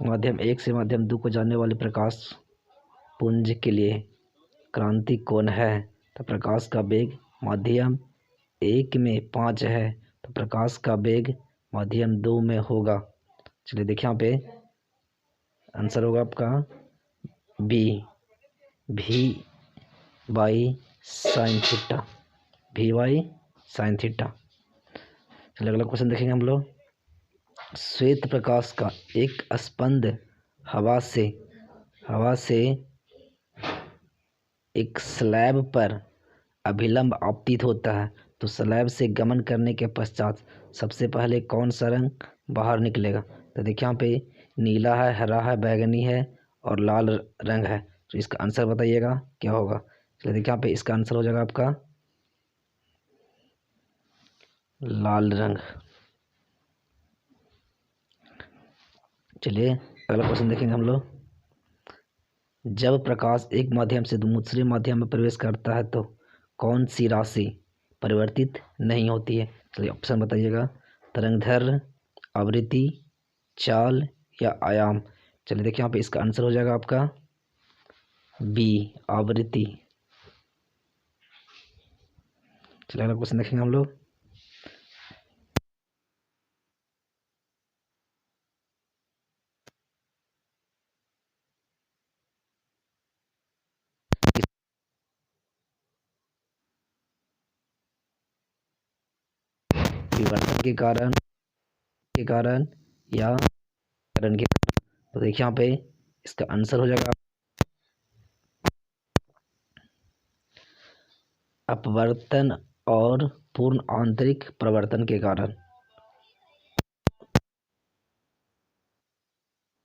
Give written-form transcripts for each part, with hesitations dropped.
माध्यम 1 से माध्यम 2 को जाने वाले प्रकाश पुंज के लिए क्रांति कौन है? तो प्रकाश का वेग माध्यम 1 में 5 है, तो प्रकाश का वेग माध्यम 2 में होगा। चलिए देखिए यहाँ पे आंसर होगा आपका B, V by sine theta, V by sine theta. चलिए अगला क्वेश्चन देखेंगे हम लोग। श्वेत प्रकाश का एक स्पंद हवा से एक स्लैब पर अभिलंब आपतित होता है, तो स्लैब से गमन करने के पश्चात सबसे पहले कौन सा रंग बाहर निकलेगा? तो देखिए यहाँ पे नीला है, हरा है, बैगनी है और लाल रंग है, तो इसका आंसर बताइएगा क्या होगा। चलिए देखिए यहाँ पे इसका आंसर हो जाएगा आपका लाल रंग। चलिए अगला क्वेश्चन देखेंगे हम लोग। जब प्रकाश एक माध्यम से दूसरे माध्यम में प्रवेश करता है तो कौन सी राशि परिवर्तित नहीं होती है? चलिए ऑप्शन बताइएगा। तरंगदैर्घ्य, आवृत्ति, चाल या आयाम। चलिए देखिए यहाँ पे इसका आंसर हो जाएगा आपका बी, आवृत्ति। चलिए अगला क्वेश्चन देखेंगे हम लोग। विवर्तन के कारण या कारण के कारण। तो देखिए यहाँ पे इसका आंसर हो जाएगा अपवर्तन और पूर्ण आंतरिक प्रवर्तन के कारण।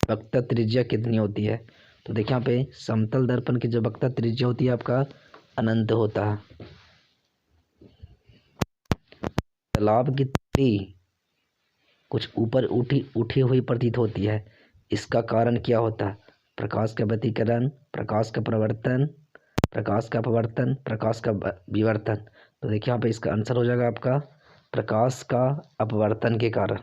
वक्रता त्रिज्या कितनी होती है? तो देखिए यहाँ पे समतल दर्पण की जो वक्रता त्रिज्या होती है आपका अनंत होता है। तालाब की तली कुछ ऊपर उठी हुई प्रतीत होती है, इसका कारण क्या होता है? प्रकाश का व्यतिकरण, प्रकाश का प्रवर्तन, प्रकाश का अपवर्तन, प्रकाश का विवर्तन। तो देखिए यहाँ पे इसका आंसर हो जाएगा आपका प्रकाश का अपवर्तन के कारण।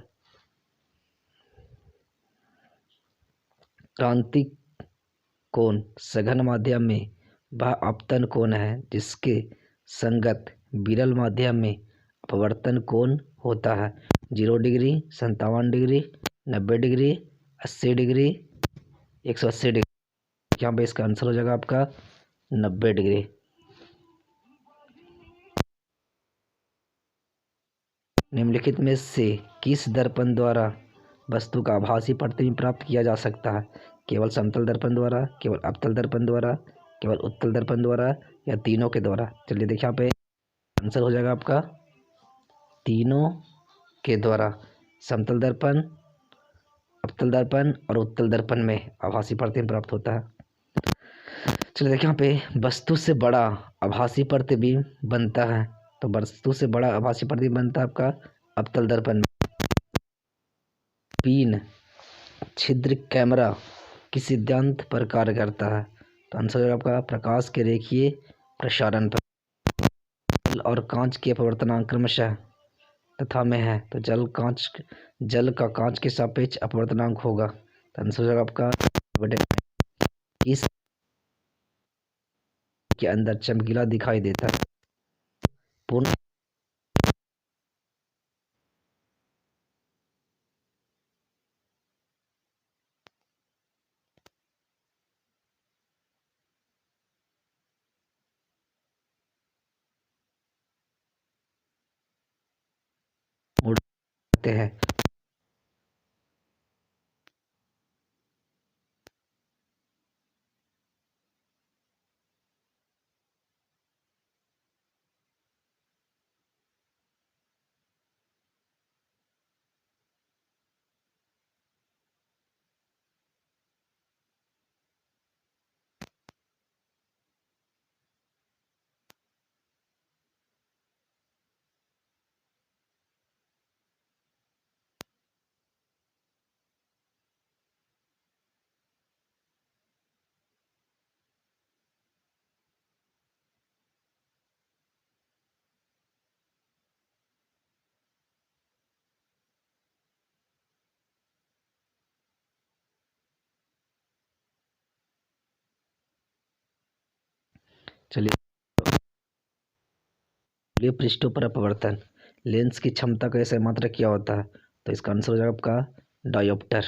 क्रांतिक कोण सघन माध्यम में वह अपतन कोण है जिसके संगत विरल माध्यम में अपवर्तन कोण होता है। 0 degree, 57 degree, 90 degree, 80 degree, 180 degree. यहाँ पे इसका आंसर हो जाएगा आपका 90 डिग्री। निम्नलिखित में से किस दर्पण द्वारा वस्तु का आभासी प्रतिबिंब प्राप्त किया जा सकता है? केवल समतल दर्पण द्वारा, केवल अवतल दर्पण द्वारा, केवल उत्तल दर्पण द्वारा या तीनों के द्वारा? चलिए देखिए यहाँ पे आंसर हो जाएगा आपका तीनों के द्वारा। समतल दर्पण, अवतल दर्पण और उत्तल दर्पण में आभासी प्रतिबिंब प्राप्त होता है। चलिए देखिए यहाँ पे वस्तु से बड़ा आभासी प्रतिबिंब बनता है, तो वस्तु से बड़ा आभासी प्रतिबिंब बनता है आपका अवतल दर्पण में। पीन छिद्र कैमरा किस सिद्धांत पर कार्य करता है? तो आंसर होगा आपका प्रकाश के रेखीय प्रसारण पर। जल और कांच के अपवर्तनांक क्रमशः तथा में है, तो जल का कांच के सापेक्ष अपवर्तनांक होगा। तो आंसर हो जाएगा आपका इस के अंदर चमकीला दिखाई देता है। पूर्ण मुड़ते हैं। चलिए पृष्ठों पर अपवर्तन लेंस की क्षमता का ऐसे मात्रक क्या होता है? तो इसका आंसर हो जाएगा आपका डायोप्टर।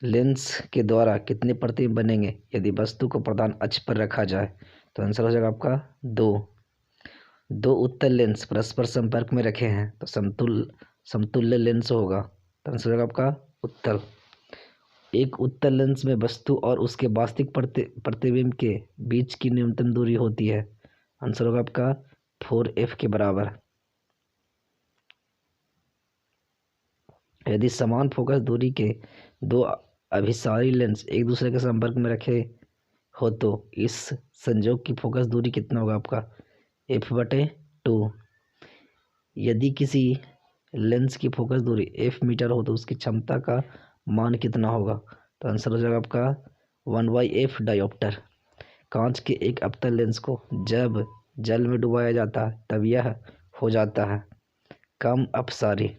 लेंस के द्वारा कितने प्रतिबिंब बनेंगे यदि वस्तु को प्रधान अक्ष पर रखा जाए? तो आंसर हो जाएगा आपका दो उत्तल लेंस परस्पर संपर्क में रखे हैं तो समतुल्य लेंस होगा। तो आंसर हो जाएगा आपका उत्तल। एक उत्तल लेंस में वस्तु और उसके वास्तविक प्रतिबिंब के बीच की न्यूनतम दूरी होती है। आंसर होगा आपका 4f के बराबर। यदि समान फोकस दूरी के दो अभिसारी लेंस एक दूसरे के संपर्क में रखे हो तो इस संयोग की फोकस दूरी कितना होगा आपका? f/2। यदि किसी लेंस की फोकस दूरी f मीटर हो तो उसकी क्षमता का मान कितना होगा? तो आंसर हो जाएगा आपका 1/f डायोप्टर। कांच के एक अवतल लेंस को जब जल में डुबाया जाता है तब यह हो जाता है कम अपसारी।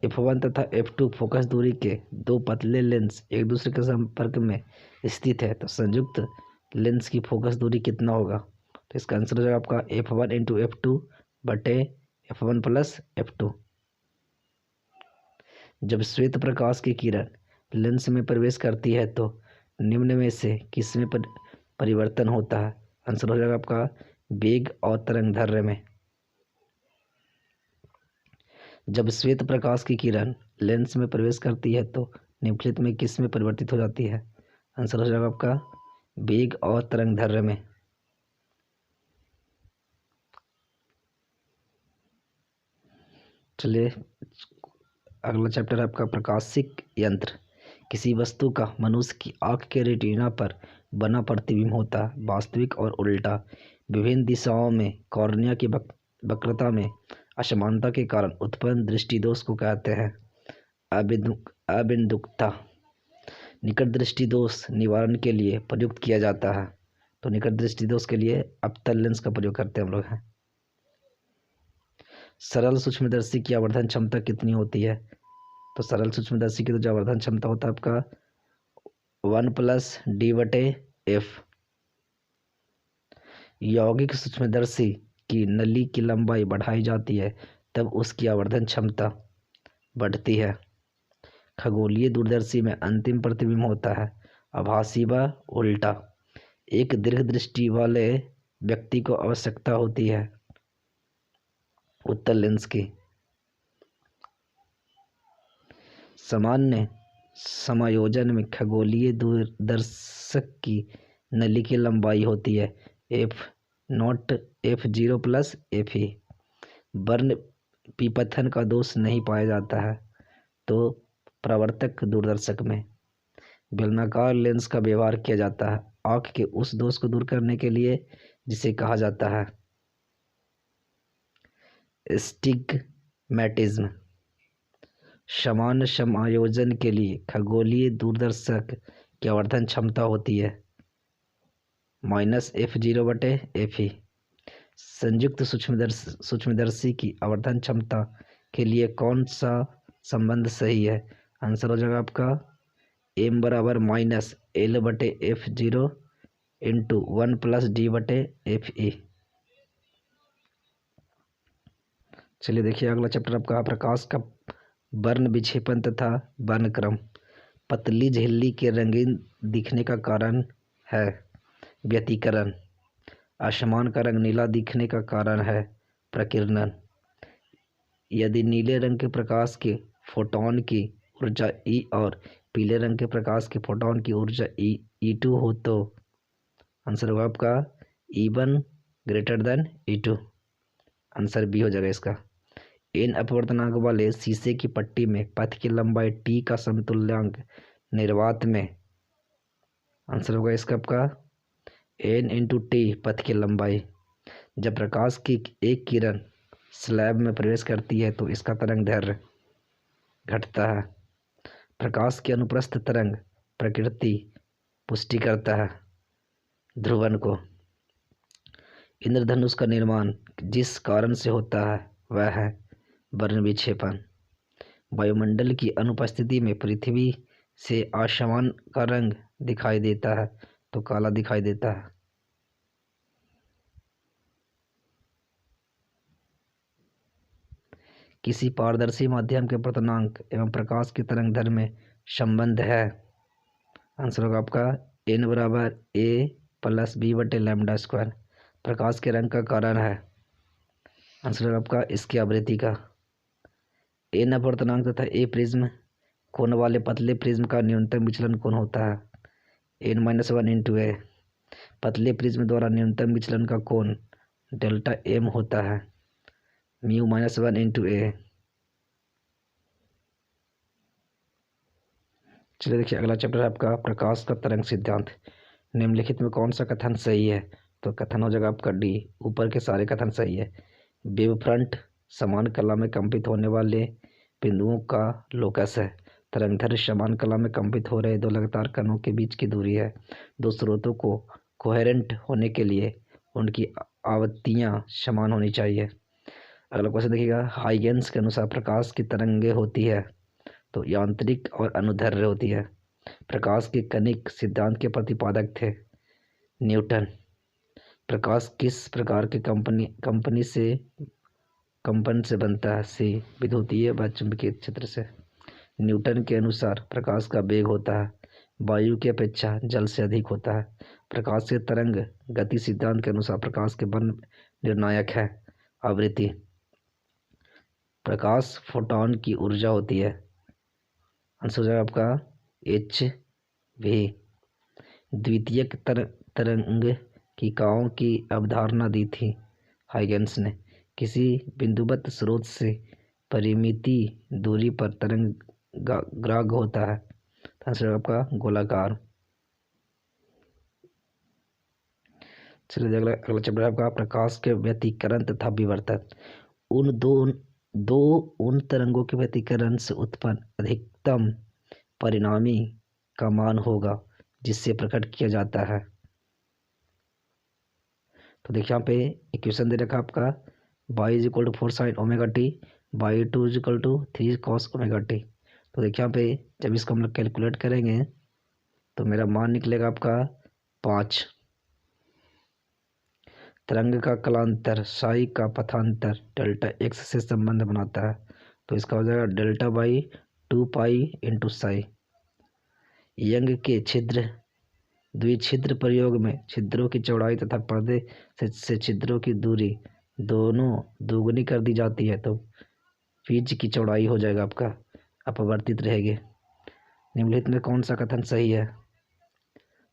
f1 तथा f2 फोकस दूरी के दो पतले लेंस एक दूसरे के संपर्क में स्थित है तो संयुक्त लेंस की फोकस दूरी कितना होगा? तो इसका आंसर हो जाएगा आपका f1 इंटू f2 बटे f1 प्लस f2। जब श्वेत प्रकाश की किरण लेंस में प्रवेश करती है तो निम्न में से किसमें परिवर्तन होता है? आंसर हो जाएगा आपका वेग और तरंग दैर्ध्य में। जब श्वेत प्रकाश की किरण लेंस में प्रवेश करती है तो निम्नलिखित में किस में परिवर्तित हो जाती है? आंसर हो जाएगा आपका वेग और तरंग दैर्ध्य में। चलिए अगला चैप्टर है आपका प्रकाशिक यंत्र। किसी वस्तु का मनुष्य की आंख के रेटिना पर बना प्रतिबिंब होता है। वास्तविक और उल्टा विभिन्न दिशाओं में कॉर्निया की वक्रता में असमानता के कारण उत्पन्न दृष्टिदोष को कहते हैं अबिंदुकता। निकट दृष्टि दोष निवारण के लिए प्रयुक्त किया जाता है। तो निकट दृष्टि दोष के लिए अवतल लेंस का प्रयोग करते हैं हम लोग हैं। सरल सूक्ष्मदर्शी की आवर्धन क्षमता कितनी होती है? तो सरल सूक्ष्मदर्शी की तो जो आवर्धन क्षमता होता है आपका 1+d/f। यौगिक सूक्ष्मदर्शी की नली की लंबाई बढ़ाई जाती है तब उसकी आवर्धन क्षमता बढ़ती है। खगोलीय दूरदर्शी में अंतिम प्रतिबिंब होता है आभासी व उल्टा। एक दीर्घदृष्टि वाले व्यक्ति को आवश्यकता होती है उत्तल लेंस की। सामान्य समायोजन में खगोलीय दूरदर्शक की नली की लंबाई होती है f0 f0 प्लस fe। वर्ण विपथन का दोष नहीं पाया जाता है तो प्रवर्तक दूरदर्शक में बेलनाकार लेंस का व्यवहार किया जाता है आँख के उस दोष को दूर करने के लिए जिसे कहा जाता है एस्टिग्मैटिज्म। सामान्य समायोजन के लिए खगोलीय दूरदर्शक की आवर्धन क्षमता होती है -f0/fe। संयुक्त सूक्ष्मदर्शी की आवर्धन क्षमता के लिए कौन सा संबंध सही है? आंसर हो जाएगा आपका m बराबर -l/f0 इंटू 1+d/fe। चलिए देखिए अगला चैप्टर आपका प्रकाश का वर्ण विक्षेपण तथा वर्णक्रम। पतली झिल्ली के रंगीन दिखने का कारण है व्यतिकरण। आसमान का रंग नीला दिखने का कारण है प्रकीर्णन। यदि नीले रंग के प्रकाश के फोटॉन की ऊर्जा E और पीले रंग के प्रकाश के फोटॉन की ऊर्जा E2 हो तो आंसर होगा आपका E1 > E2। आंसर बी हो जाएगा इसका। इन अपवर्तनांक वाले शीशे की पट्टी में पथ की लंबाई t का समतुल्यांक निर्वात में आंसर होगा इसका आपका n × t पथ की लंबाई। जब प्रकाश की एक किरण स्लैब में प्रवेश करती है तो इसका तरंग दैर्ध्य घटता है। प्रकाश की अनुप्रस्थ तरंग प्रकृति पुष्टि करता है ध्रुवन को। इंद्रधनुष का निर्माण जिस कारण से होता है वह है वर्ण विक्षेपण। वायुमंडल की अनुपस्थिति में पृथ्वी से आसमान का रंग दिखाई देता है तो काला दिखाई देता है। किसी पारदर्शी माध्यम के प्रतनांक एवं प्रकाश की तरंग दैर्ध्य में संबंध है। आंसर होगा आपका n बराबर a प्लस बी बटे लैम्डा स्क्वायर। प्रकाश के रंग का कारण है। आंसर होगा आपका इसकी आवृत्ति का। n अपवर्तनांक तथा a प्रिज्म कोण वाले पतले प्रिज्म का न्यूनतम विचलन कोण होता है n-1 इंटू a। पतले प्रिज्म द्वारा न्यूनतम विचलन का कोण डेल्टा m होता है μ-1 इंटू a। चलिए देखिए अगला चैप्टर है आपका प्रकाश का तरंग सिद्धांत। निम्नलिखित में कौन सा कथन सही है? तो कथन हो जाएगा आपका डी। ऊपर के सारे कथन सही है। वेव फ्रंट समान कला में कंपित होने वाले बिंदुओं का लोकस है। तरंगदैर्घ्य समान कला में कंपित हो रहे दो लगातार कणों के बीच की दूरी है। दो स्रोतों को कोहेरेंट होने के लिए उनकी आवृत्तियाँ समान होनी चाहिए। अगला क्वेश्चन देखिएगा, हाइगेंस के अनुसार प्रकाश की तरंगें होती है तो यांत्रिक और अनुदैर्घ्य होती है। प्रकाश के कनिक सिद्धांत के प्रतिपादक थे न्यूटन। प्रकाश किस प्रकार के कंपन से बनता है? सी विद्युतीय व चुंबकीय क्षेत्र से। न्यूटन के अनुसार प्रकाश का वेग होता है वायु की अपेक्षा जल से अधिक होता है। प्रकाश के तरंग गति सिद्धांत के अनुसार प्रकाश के वर्ण निर्णायक है आवृत्ति। प्रकाश फोटॉन की ऊर्जा होती है। आंसर हो जाएगा आपका एच वी। द्वितीयक तरंगिकाओं की अवधारणा दी थी हाइगेंस ने। किसी बिंदुवत स्रोत से परिमित दूरी पर तरंग ग्राग होता है। आंसर आपका गोलाकार। चलिए अगला चैप्टर आपका प्रकाश के व्यतिकरण तथा विवर्तन। उन तरंगों के व्यतिकरण से उत्पन्न अधिकतम परिणामी का मान होगा जिससे प्रकट किया जाता है। तो देखिए यहाँ पे इक्वेशन दे रखा आपका y is equal to 4 sine omega t y2 is equal to 3 cos omega t. तो देखिए यहाँ पे जब इसको हम लोग कैलकुलेट करेंगे तो मेरा मान निकलेगा आपका 5। तरंग का कलांतर साई का पथांतर डेल्टा एक्स से संबंध बनाता है तो इसका हो जाएगा delta by 2 pi into Sai. Young के छिद्र द्विछिद्र प्रयोग में छिद्रों की चौड़ाई तथा पर्दे से छिद्रों की दूरी दोनों दोगुनी कर दी जाती है तो पिच की चौड़ाई हो जाएगा आपका अपवर्तित रहेगी। निम्नलिखित में कौन सा कथन सही है?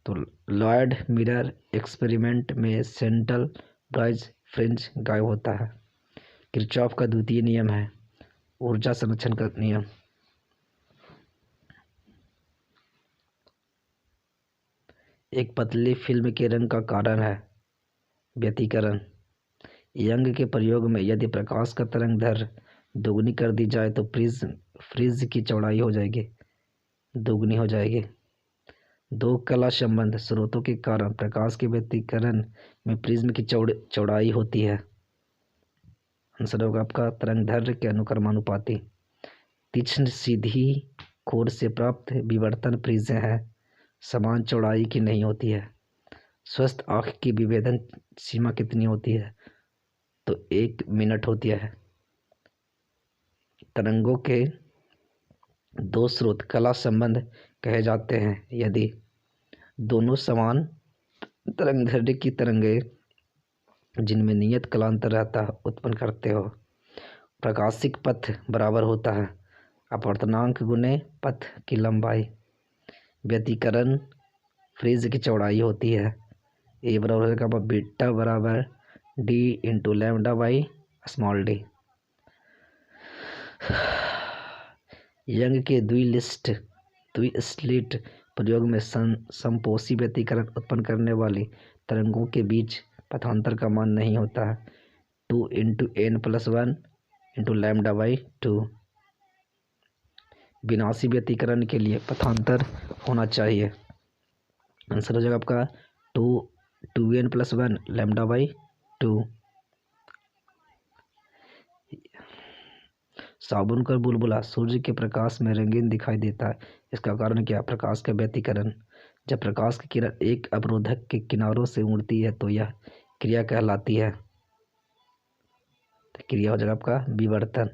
तो लॉयड मिरर एक्सपेरिमेंट में सेंट्रल ब्राइज फ्रिंज गायब होता है। किरचॉफ का द्वितीय नियम है ऊर्जा संरक्षण का नियम। एक पतली फिल्म के रंग का कारण है व्यतिकरण। यंग के प्रयोग में यदि प्रकाश का तरंग दैर्घ्य दोगुनी कर दी जाए तो फ्रिज की चौड़ाई हो जाएगी दोगुनी हो जाएगी। दो कला संबंध स्रोतों के कारण प्रकाश के व्यतिकरण में प्रिज्म की चौड़ाई होती है। आंसर होगा आपका तरंग दैर्घ्य के अनुक्रमानुपाती। तीक्ष्ण सीधी कोण से प्राप्त विवर्तन प्रिज्म है समान चौड़ाई की नहीं होती है। स्वस्थ आँख की विभेदन सीमा कितनी होती है? तो 1 मिनट होती है। तरंगों के दो स्रोत कला संबंध कहे जाते हैं यदि दोनों समान तरंगदैर्घ्य की तरंगें जिनमें नियत कलांतर रहता है उत्पन्न करते हो। प्रकाशिक पथ बराबर होता है अपवर्तनांक गुने पथ की लंबाई। व्यतिकरण फ्रिज की चौड़ाई होती है ए बराबर होगा बीटा बराबर D into lambda by small D. Young के द्विस्लिट प्रयोग में समपोषी व्यतिकरण उत्पन्न करने वाली तरंगों के बीच पथांतर का मान नहीं होता है 2 into n+1 into lambda by 2। विनाशी व्यतिकरण के लिए पथांतर होना चाहिए। आंसर हो जाएगा आपका 2n+1 लैम्डा बाई 2। साबुन का बुलबुला सूर्य के प्रकाश में रंगीन दिखाई देता है। इसका कारण क्या? प्रकाश का व्यतिकरण। जब प्रकाश की किरण एक अवरोधक के किनारों से उड़ती है तो यह क्रिया कहलाती है। तो क्रिया हो जाएगा आपका विवर्तन।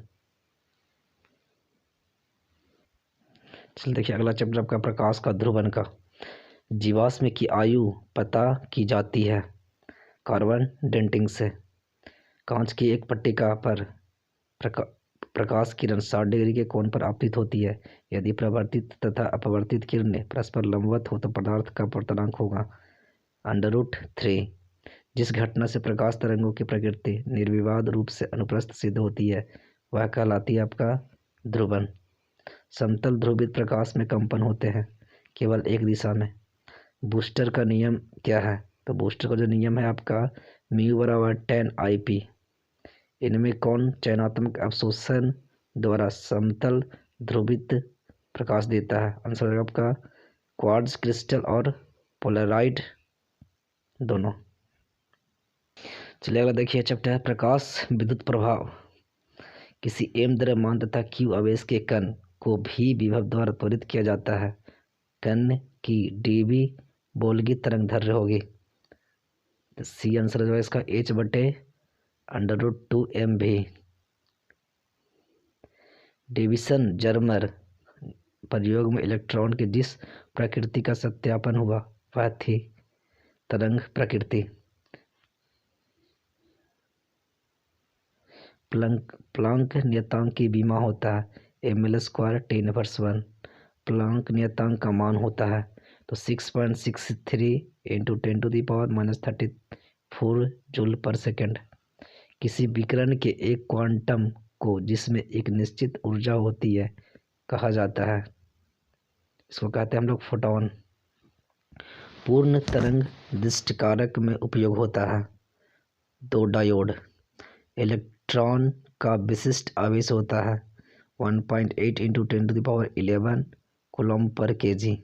चलिए देखिए अगला चैप्टर आपका प्रकाश का ध्रुवन का। जीवाश्म की आयु पता की जाती है कार्बन डेटिंग से। कांच की एक पट्टिका पर प्रकाश किरण 60 डिग्री के कोण पर आपतित होती है। यदि प्रवर्तित तथा अपवर्तित किरणें परस्पर लंबवत हो तो पदार्थ का अपवर्तनांक होगा √3। जिस घटना से प्रकाश तरंगों की प्रकृति निर्विवाद रूप से अनुप्रस्थ सिद्ध होती है वह कहलाती है आपका ध्रुवन। समतल ध्रुवित प्रकाश में कंपन होते हैं केवल एक दिशा में। बूस्टर का नियम क्या है? तो बूस्टर का जो नियम है आपका म्यू बराबर 10 IP। इनमें कौन चयनात्मक अवशोषण द्वारा समतल ध्रुवित प्रकाश देता है? आंसर है आपका क्वार्ट्ज क्रिस्टल और पोलराइड दोनों। चलिए अगला देखिए चैप्टर है प्रकाश विद्युत प्रभाव। किसी m द्रव्यमान तथा q आवेश के कण को भी विभव द्वारा त्वरित किया जाता है। कण की dB बोल्गी तरंग दैर्ध्य होगी। सी आंसर जो है इसका h/√2mv। डेविसन जर्मर प्रयोग में इलेक्ट्रॉन के जिस प्रकृति का सत्यापन हुआ वह थी तरंग प्रकृति। प्लांक नियतांक की बीमा होता है mL² 10^1। प्लांक नियतांक का मान होता है तो 6.63 × 10⁻³ जूल पर सेकेंड। किसी विकिरण के एक क्वांटम को जिसमें एक निश्चित ऊर्जा होती है कहा जाता है, इसको कहते हैं हम लोग फोटॉन। पूर्ण तरंग दृष्टिकारक में उपयोग होता है 2 डायोड। इलेक्ट्रॉन का विशिष्ट आवेश होता है 1.8 × 10⁻11 कूलम्ब पर kg।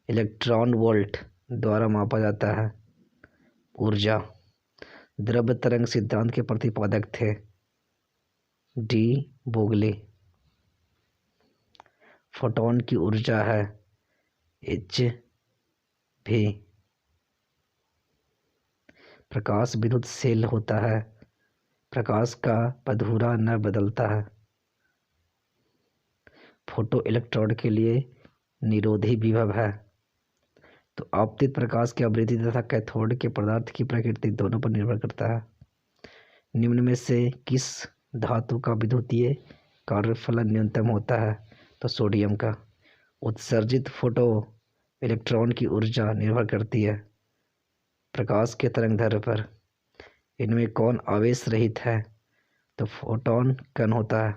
इलेक्ट्रॉन वोल्ट द्वारा मापा जाता है ऊर्जा। द्रव्य तरंग सिद्धांत के प्रतिपादक थे डी बोगले। फोटॉन की ऊर्जा है Hv। प्रकाश विद्युतशील होता है। प्रकाश का पधुरा न बदलता है। फोटो इलेक्ट्रोड के लिए निरोधी विभव है। तो आपतित प्रकाश की आवृत्ति तथा कैथोड के पदार्थ की प्रकृति दोनों पर निर्भर करता है। निम्न में से किस धातु का विद्युतीय कार्यफलन न्यूनतम होता है? तो सोडियम का। उत्सर्जित फोटो इलेक्ट्रॉन की ऊर्जा निर्भर करती है प्रकाश के तरंगदैर्ध्य पर। इनमें कौन आवेश रहित है? तो फोटॉन कण होता है।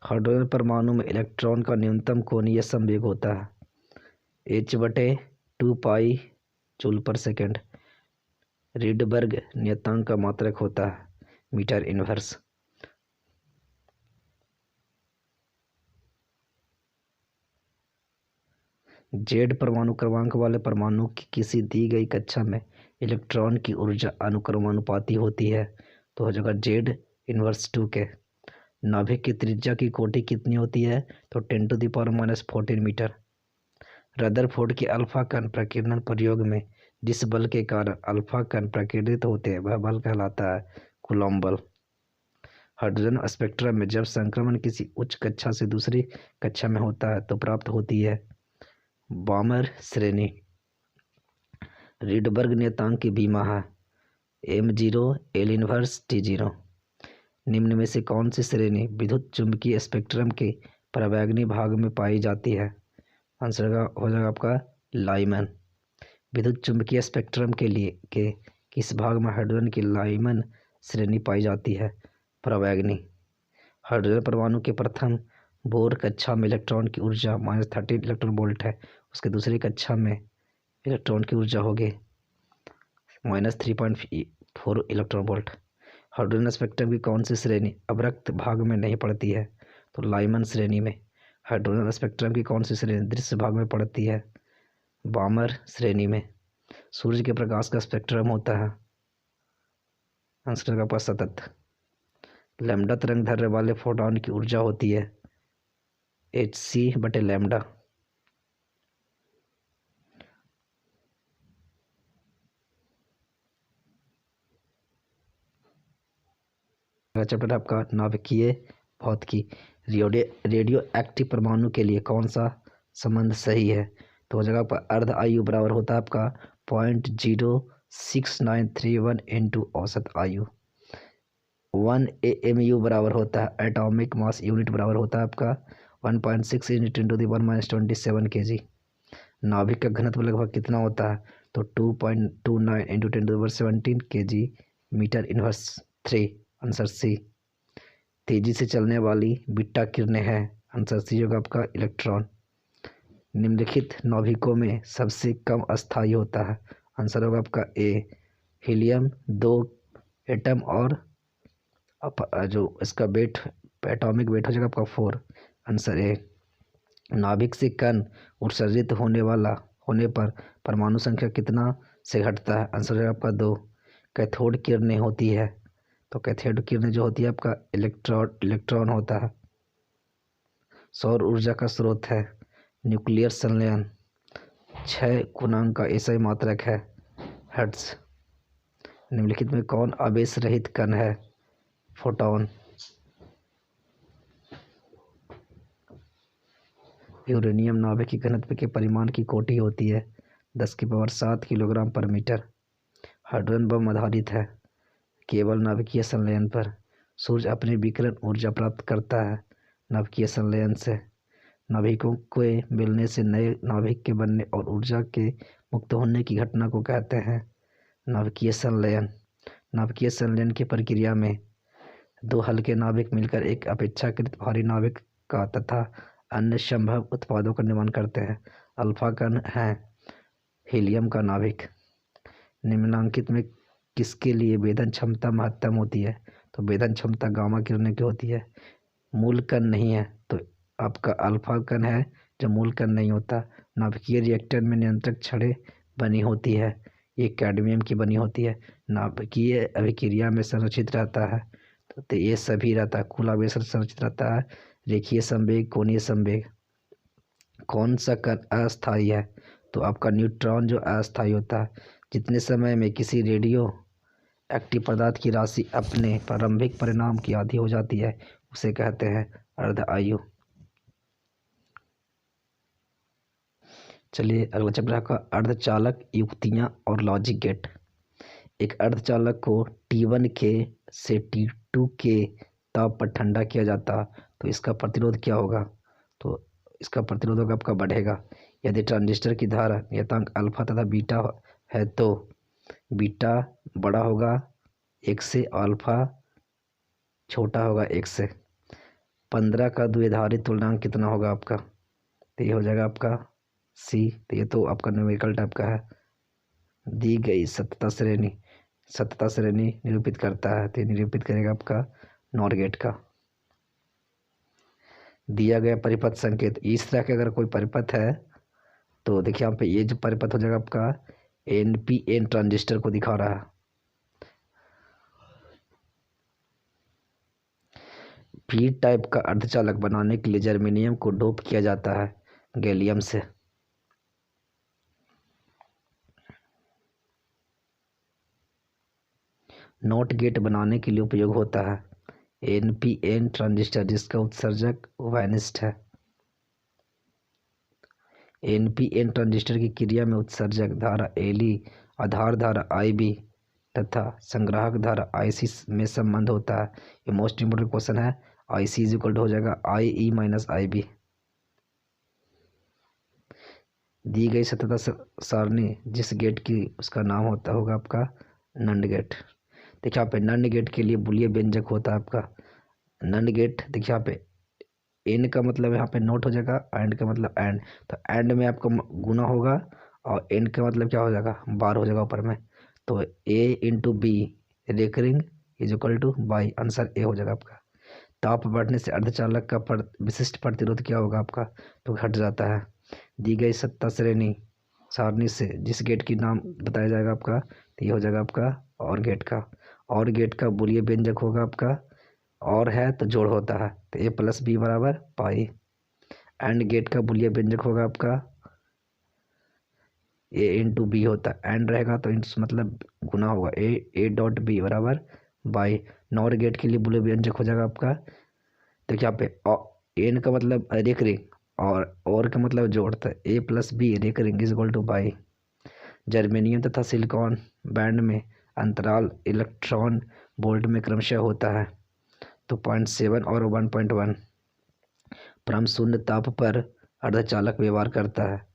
हाइड्रोजन परमाणु में इलेक्ट्रॉन का न्यूनतम कोणीय संवेग होता है h/2π जूल पर सेकेंड। रीडबर्ग नियतांक का मात्रक होता है मीटर इनवर्स। जेड परमाणु क्रमांक वाले परमाणु की किसी दी गई कक्षा में इलेक्ट्रॉन की ऊर्जा अनुक्रमानुपाती होती है तो हो जाएगा Z−2 के। नाभिक की त्रिज्या की कोटि कितनी होती है? तो 10⁻⁻14 मीटर। रदरफोर्ड के अल्फा कण प्रकीर्णन प्रयोग में जिस बल के कारण अल्फा कण प्रकीर्णित होते हैं वह बल कहलाता है कूलॉम्ब बल। हाइड्रोजन स्पेक्ट्रम में जब संक्रमण किसी उच्च कक्षा से दूसरी कक्षा में होता है तो प्राप्त होती है बामर श्रेणी। रीडबर्ग नियतांक की बीमा है m0 L इनवर्स T0। निम्न में से कौन सी श्रेणी विद्युत चुंबकीय स्पेक्ट्रम के परावैंगनी भाग में पाई जाती है? आंसर हो जाएगा आपका लाइमन। विद्युत चुंबकीय स्पेक्ट्रम के किस भाग में हाइड्रोजन की लाइमन श्रेणी पाई जाती है? परावैंगनी। हाइड्रोजन परमाणु के प्रथम बोर कक्षा में इलेक्ट्रॉन की ऊर्जा -13 इलेक्ट्रॉन वोल्ट है। उसके दूसरी कक्षा में इलेक्ट्रॉन की ऊर्जा होगी -3.4 इलेक्ट्रॉन वोल्ट। हाइड्रोजन स्पेक्ट्रम की कौन सी श्रेणी अवरक्त भाग में नहीं पड़ती है? तो लाइमन श्रेणी में। हाइड्रोजन स्पेक्ट्रम की कौन सी श्रेणी दृश्य भाग में पड़ती है? बामर श्रेणी में। सूर्य के प्रकाश का स्पेक्ट्रम होता है आंसर होगा आपका सतत। लैम्डा तरंग दैर्ध्य वाले फोटॉन की ऊर्जा होती है hc/λ। चैप्टर आपका नाभिकीय भौतिकी। रेडियो एक्टिव परमाणु के लिए कौन सा संबंध सही है? तो हो जाएगा आपका अर्ध आयु बराबर होता है आपका 0.06931 इंटू औसत आयु। 1 AMU बराबर होता है एटॉमिक मास यूनिट बराबर होता है आपका 1.6 इंटू 10⁻27 kg। नाभिक का घनत्व लगभग कितना होता है? तो 2.29 into 10⁻17 kg metre inverse 3। Answer C. तेजी से चलने वाली बीटा किरणें हैं। आंसर सी होगा आपका इलेक्ट्रॉन। निम्नलिखित नाभिकों में सबसे कम अस्थायी होता है। आंसर होगा आपका ए हीलियम। 2 एटम और जो इसका वेट एटॉमिक वेट हो जाएगा आपका 4। Answer A. नाभिक से कण उत्सर्जित होने पर परमाणु संख्या कितना से घटता है? आंसर है आपका 2। कैथोड किरणें होती है तो कैथोड किरणें जो होती है आपका इलेक्ट्रॉन होता है। सौर ऊर्जा का स्रोत है न्यूक्लियर संलयन। 6 गुणांक का ऐसा मात्रक है हर्ट्ज। निम्नलिखित में कौन आवेश रहित कण है? फोटॉन। यूरेनियम नाभिक की घनत्व के परिमाण की कोटि होती है 10⁻7 किलोग्राम पर मीटर। हाइड्रोजन बम आधारित है केवल नाभिकीय संलयन पर। सूर्य अपनी विकिरण ऊर्जा प्राप्त करता है नाभिकीय संलयन से। नाभिकों के मिलने से नए नाभिक के बनने और ऊर्जा के मुक्त होने की घटना को कहते हैं नाभिकीय संलयन। नाभिकीय संलयन की प्रक्रिया में 2 हल्के नाभिक मिलकर एक अपेक्षाकृत भारी नाभिक का तथा अन्य संभव उत्पादों का निर्माण करते हैं। अल्फा कण है हीलियम का नाभिक। निम्नलिखित में किसके लिए वेधन क्षमता महत्तम होती है? तो वेधन क्षमता गामा किरणें की होती है। मूल कण नहीं है तो आपका अल्फा कण है जो मूल कण नहीं होता। नाभिकीय रिएक्टर में नियंत्रक छड़ें बनी होती है ये कैडमियम की बनी होती है। नाभिकीय अभिक्रिया में संरक्षित रहता है तो ये सभी रहता है। कुल आवेश संरक्षित रहता है रेखीय संवेग कोणीय संवेग। कौन सा कण अस्थायी है? तो आपका न्यूट्रॉन जो अस्थायी होता है। जितने समय में किसी रेडियो एक्टिव पदार्थ की राशि अपने प्रारंभिक परिणाम की आधी हो जाती है उसे कहते हैं अर्ध आयु। चलिए अगला चैप्टर का अर्धचालक युक्तियां और लॉजिक गेट। एक अर्धचालक को T1 के से T2 के ताप पर ठंडा किया जाता तो इसका प्रतिरोध क्या होगा? तो इसका प्रतिरोध होगा आपका बढ़ेगा। यदि ट्रांजिस्टर की धारा नियतांक अल्फा तथा बीटा है तो बीटा बड़ा होगा 1 से, अल्फा छोटा होगा 1 से। 15 का द्विआधारी तुलनांक कितना होगा आपका? तो ये हो जाएगा आपका सी। तो ये तो आपका न्यूमेरिकल टाइप का है। दी गई सततता श्रेणी निरूपित करता है तो निरूपित करेगा आपका नॉर गेट का। दिया गया परिपथ संकेत इस तरह के अगर कोई परिपथ है तो देखिए यहाँ पे ये जो परिपथ हो जाएगा आपका NPN ट्रांजिस्टर को दिखा रहा है। पी टाइप का अर्धचालक बनाने के लिए जर्मेनियम को डोप किया जाता है गैलियम से। नॉट गेट बनाने के लिए उपयोग होता है NPN ट्रांजिस्टर जिसका उत्सर्जक वैनिस्ट है। NPN ट्रांजिस्टर की क्रिया में उत्सर्जक धारा Li, आधार धारा IB तथा संग्राहक धारा IC में संबंध होता है। ये मोस्ट इम्पोर्टेंट क्वेश्चन है। IC इज इक्वल टू हो जाएगा IE माइनस IB। दी गई सततता सारणी जिस गेट की उसका नाम होगा आपका नंड गेट। देखिए यहाँ पे नंड गेट के लिए बुलिय व्यंजक होता है आपका नंड गेट। देखिए यहाँ पे एन का मतलब यहाँ पे नोट हो जाएगा, एंड का मतलब एंड। तो एंड में आपका गुना होगा और एंड का मतलब क्या हो जाएगा बार हो जाएगा ऊपर में। तो A into B recurring is equal to by. Answer A हो जाएगा आपका। ताप बढ़ने से अर्धचालक का विशिष्ट प्रतिरोध क्या होगा आपका? तो घट जाता है। दी गई सत्ता श्रेणी सारणी से जिस गेट की नाम बताया जाएगा आपका तो ये हो जाएगा आपका और गेट का। और गेट का बुलियन व्यंजक होगा आपका, और है तो जोड़ होता है, तो ए प्लस बी बराबर पाई। एंड गेट का बुलियन व्यंजक होगा आपका ए इंटू बी होता है, एंड रहेगा तो मतलब गुना होगा, ए डॉट बी बराबर बाई। नॉर गेट के लिए बुलियन व्यंजक हो जाएगा आपका, तो यहाँ पे एन का मतलब रिकरिंग और का मतलब जोड़ता है, A plus B recurring is equal to by. Germanium तथा सिलिकॉन बैंड में अंतराल इलेक्ट्रॉन वोल्ट में क्रमशः होता है, तो 0.7 और 1.1। परम शून्य ताप पर अर्धचालक व्यवहार करता है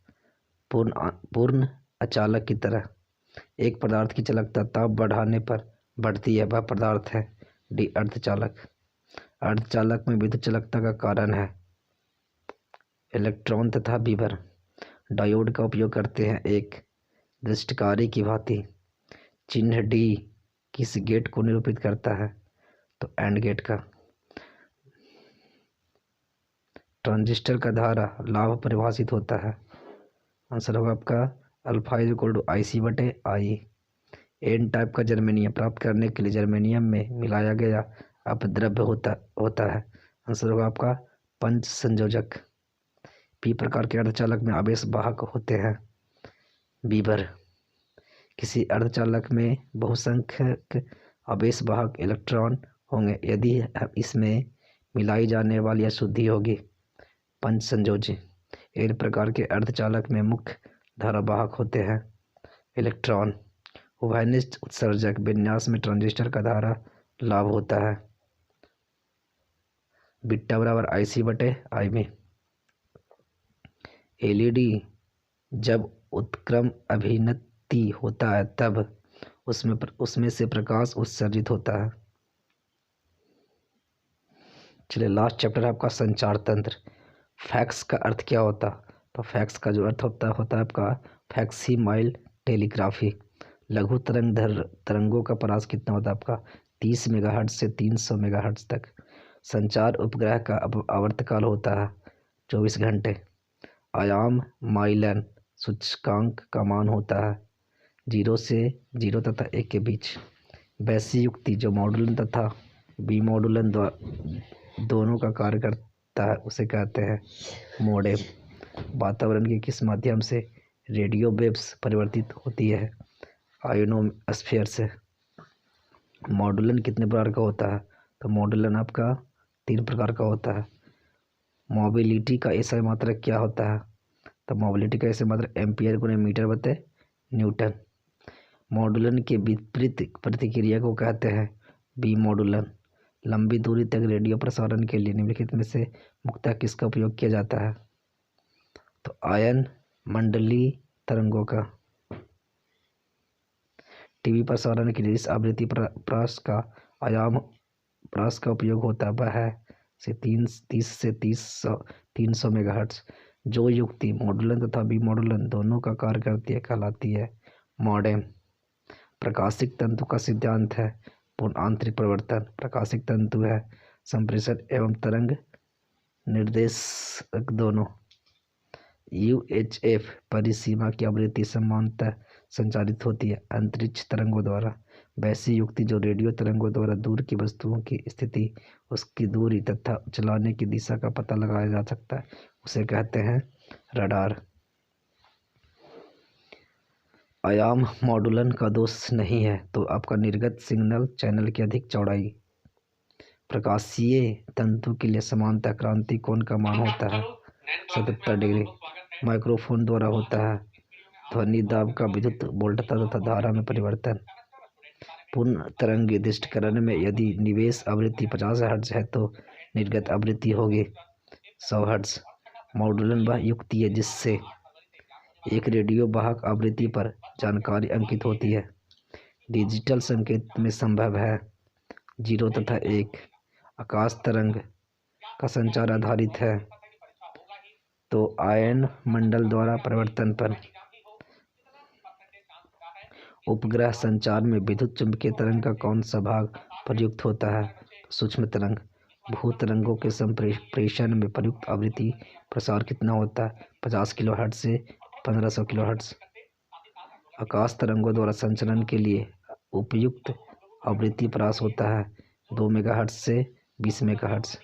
पूर्ण अचालक की तरह। एक पदार्थ की चालकता ताप बढ़ाने पर बढ़ती है, वह पदार्थ है डी अर्धचालक। अर्धचालक में विद्युत चालकता का कारण है इलेक्ट्रॉन तथा विभर। डायोड का उपयोग करते हैं एक दृष्टिकारी की भांति। चिन्ह डी किस गेट को निरूपित करता है, तो एंड गेट का। ट्रांजिस्टर का धारा लाभ परिभाषित होता है, आंसर होगा आपका अल्फा इज इक्वल टू आई सी बटे आई। एन टाइप का जर्मेनियम प्राप्त करने के लिए जर्मेनियम में मिलाया गया अपद्रव्य होता है, आंसर होगा आपका पंच संयोजक। पी प्रकार के अर्धचालक में आवेश वाहक होते हैं बीबर। किसी अर्धचालक में बहुसंख्यक आवेश वाहक इलेक्ट्रॉन होंगे यदि इसमें मिलाई जाने वाली अशुद्धि होगी पंच संयोजी। इन प्रकार के अर्धचालक में मुख्य धारावाहक होते हैं इलेक्ट्रॉन। उभयनिष्ठ उत्सर्जक विन्यास में ट्रांजिस्टर का धारा लाभ होता है बीटा बराबर आई सी बटे आई में। एलईडी जब उत्क्रम अभिनति होता है तब उसमें से प्रकाश उत्सर्जित होता है। चलिए लास्ट चैप्टर है आपका संचार तंत्र। फैक्स का अर्थ क्या होता, तो फैक्स का जो अर्थ होता है आपका फैक्सीमाइल टेलीग्राफी। लघु तरंगों का परास कितना होता है आपका 30 मेगाहर्ट्ज से 300 मेगाहर्ट्ज तक। संचार उपग्रह का आवर्तकाल होता है 24 घंटे। आयाम माइलन सूचकांक का मान होता है 0 से 0 तथा 1 के बीच। वैसी युक्ति जो मॉडुलन तथा बी मॉडुलन दोनों का कार्य करता है उसे कहते हैं मोडेम। वातावरण के किस माध्यम से रेडियो वेव्स परिवर्तित होती है, आयोनोस्फीयर से। मॉडुलन कितने प्रकार का होता है, तो मॉडुलन आपका 3 प्रकार का होता है। मोबिलिटी का ऐसा मात्रक क्या होता है, तो मोबिलिटी का ऐसे मात्रक एम्पियर गुने मीटर बटे न्यूटन। मॉडुलन के विपरीत प्रतिक्रिया को कहते हैं बी मॉडुलन। लंबी दूरी तक रेडियो प्रसारण के लिए निम्नलिखित में से मुख्यतः किसका उपयोग किया जाता है, तो आयन मंडलीय तरंगों का। टीवी प्रसारण के लिए इस आवृत्ति प्रास का आयाम प्रास का उपयोग होता है वह है 30 से 300 मेगाहर्ट्ज। जो युक्ति मॉडुलन तथा बी मॉडुलन दोनों का कार्य करती है कहलाती है मॉडेम। प्रकाशिक तंतु का सिद्धांत है पूर्ण आंतरिक परिवर्तन। प्रकाशिक तंतु है संप्रेषण एवं तरंग निर्देशक दोनों। UHF परिसीमा की आवृत्ति समानतः संचारित होती है अंतरिक्ष तरंगों द्वारा। वैसी युक्ति जो रेडियो तरंगों द्वारा दूर की वस्तुओं की स्थिति, उसकी दूरी तथा चलाने की दिशा का पता लगाया जा सकता है उसे कहते हैं रडार। आयाम मॉडुलन का दोष नहीं है, तो आपका निर्गत सिग्नल चैनल की अधिक चौड़ाई। प्रकाशीय तंतु के लिए समानतः क्रांति कोण का मान होता है 77 डिग्री। माइक्रोफोन द्वारा होता है ध्वनि दाब का विद्युत वोल्टता तथा धारा में परिवर्तन। पूर्ण तरंगी दृष्टिकरण में यदि निवेश आवृत्ति 50 हर्ट्ज है तो निर्गत आवृत्ति होगी 100 हर्ट्ज। मॉडुलन वह युक्ति है जिससे एक रेडियो वाहक आवृत्ति पर जानकारी अंकित होती है। डिजिटल संकेत में संभव है 0 तथा 1। आकाश तरंग का संचार आधारित है तो आयन मंडल द्वारा परिवर्तन पर। उपग्रह संचार में विद्युत चुंबकीय तरंग का कौन सा भाग प्रयुक्त होता है, सूक्ष्म तरंग। भू तरंगों के संप्रेषण में प्रयुक्त आवृत्ति प्रसार कितना होता है 50 किलोहर्ट्ज से 1500 किलोहर्ट्ज। आकाश तरंगों द्वारा संचरण के लिए उपयुक्त आवृत्ति परास होता है 2 मेगाहर्ट्ज से 20 मेगाहर्ट्ज।